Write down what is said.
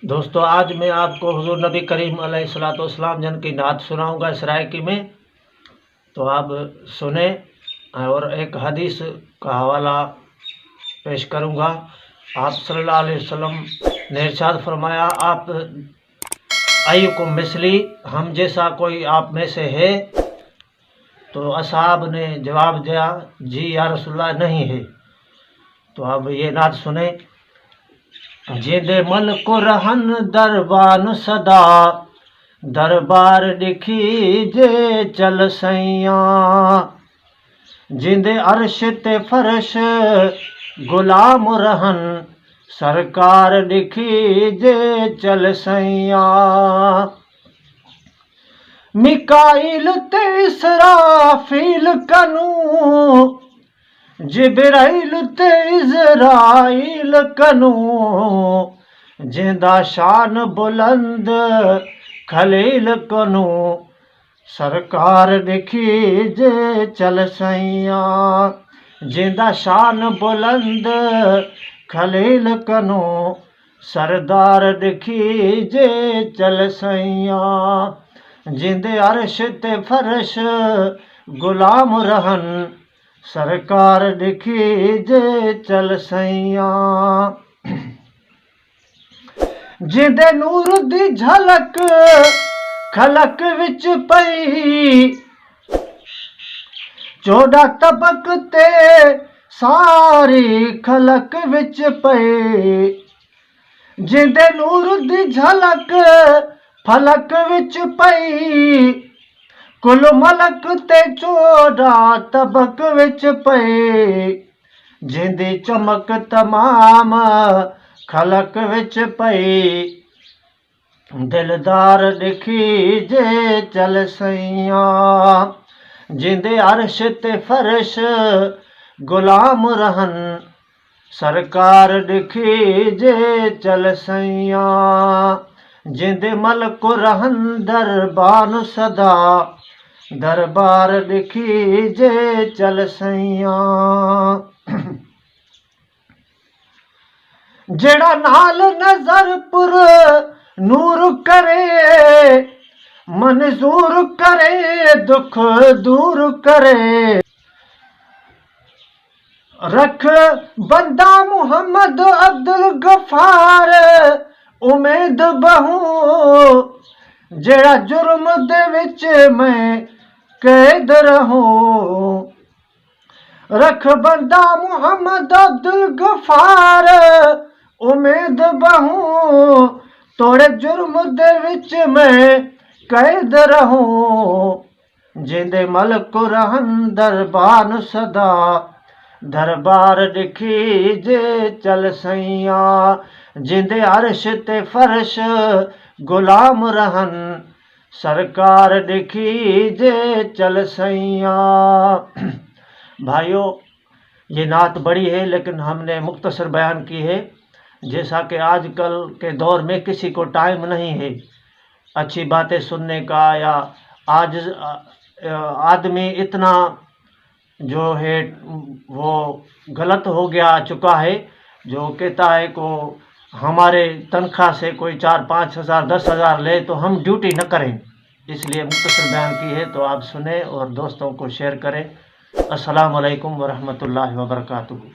दोस्तों, आज मैं आपको हुजूर नबी करीम अलैहिस्सलाम जन की नात सुनाऊंगा इसराइकी में। तो आप सुने और एक हदीस का हवाला पेश करूंगा। आप सल्लल्लाहु अलैहि वसल्लम ने इरशाद फरमाया, आप अय्युकुम मिसली, हम जैसा कोई आप में से है? तो असहाब ने जवाब दिया, जी या रसूलल्लाह, नहीं है। तो अब ये नात सुने। जिंदे मल को रहन दरबान सदा, दरबार दिखी जे चल सैया। जिंदे अर्श ते फर्श गुलाम रहन, सरकार दिखी जे चल सैया। मिकाइल ते इसराफील कनू, जिब्राइल ते इज़राइल कनू। जिंदा शान बुलंद खलील कनू, सरकार दिखी जे चल सैया। जिंदा शान बुलंद खलील कनू, सरदार दिखी जे चल सैया। जिंदे अर्श ते फर्श गुलाम रहन, सरकार दिखी जे चल सैया। जिंदे नूर दी झलक खलक विच पई, 14 तबक ते सारी खलक विच पई। जिंदे नूर दी झलक फलक विच पई, कुल मलक ते 14 तबक विच पई। जिंदी चमक तमाम खलक विच पई, दिलदार दिखी जे चल सैया। जिंदे अर्श ते फर्श गुलाम रहन, सरकार दिखी जे चल सैया। जिंदे मलक रहन दरबान सदा, दरबार दिखी जे चल सैया। जेड़ा नाल नजर पुर नूर करे, मंजूर करे दुख दूर करे। रख बंदा मुहम्मद अब्दुल गफार उमेद बहू, जेड़ा जुर्म दे विच मैं कैद रहूं। रख बंदा मुहम्मद अब्दुल गफार उमेद बहू, तोड़े जुर्म दे विच मैं कैद रहूं। जिंदे मलक रहन दरबान सदा, दरबार दिखी जे चल सैया। जिंदे अर्श ते फर्श गुलाम रहन, सरकार दिखी जे चल सैया। भाइयों, ये नात बड़ी है लेकिन हमने मुख्तसर बयान की है। जैसा कि आजकल के दौर में किसी को टाइम नहीं है अच्छी बातें सुनने का, या आज आदमी इतना जो है वो गलत हो गया चुका है, जो कहता है को हमारे तनख्वाह से कोई 4-5 हज़ार 10 हज़ार ले तो हम ड्यूटी न करें। इसलिए मुख्तसर बयान की है, तो आप सुने और दोस्तों को शेयर करें। अस्सलामु अलैकुम वरहमतुल्लाहि वबरकातुहू।